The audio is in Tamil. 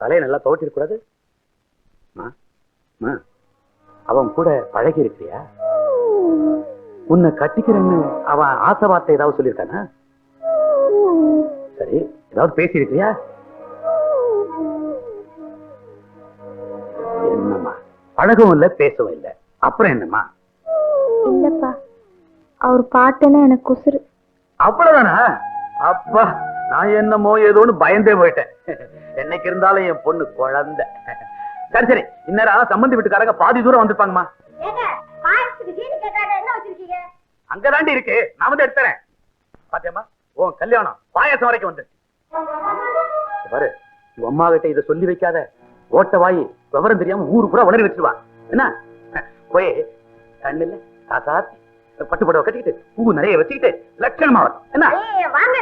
தலையை நல்லா துவட்டிருக்க கூடாது. அவன் கூட பழகி இருக்கிறியா? உன்னை கட்டிக்கிறேன்னு அவன் ஆசை வார்த்தை ஏதாவது சொல்லியிருக்கானா? சரி, ஏதாவது பேசி இருக்கிறியா? என்னம்மா, பழகவும் இல்லை பேசவும் இல்லை, அப்புறம் என்னம்மா? இல்லப்பா, அவர் பாட்டுன்னா எனக்கு குசுறு. அவ்வளவுதானா? அப்பா, நான் என்னமோ ஏதோன்னு பயந்தே போயிட்டேன். என்னைக்கு இருந்தாலும் என் பொண்ணு குழந்தை. சரி சரி, இந்நேரம் சம்பந்தி வீட்டுக்காரங்க பாதி தூரம் வந்திருப்பாங்கம்மா. அங்கதாண்டி இருக்கு, நான் வந்து எடுத்துறேன். பாத்தியம்மா, உன் கல்யாணம் பாயாசம் வரைக்கும் வந்து பாரு. உங்க அம்மா கிட்ட இதை சொல்லி வைக்காத. ஓட்ட வாயி விவரம் தெரியாம ஊரு பூரா உணரி வச்சிருவா. என்ன போய் கண்ணுல காசாத்தி பட்டு புடவை கட்டிக்கிட்டு பூ நிறைய வச்சுக்கிட்டு லட்சணமா வரும். என்ன வாங்க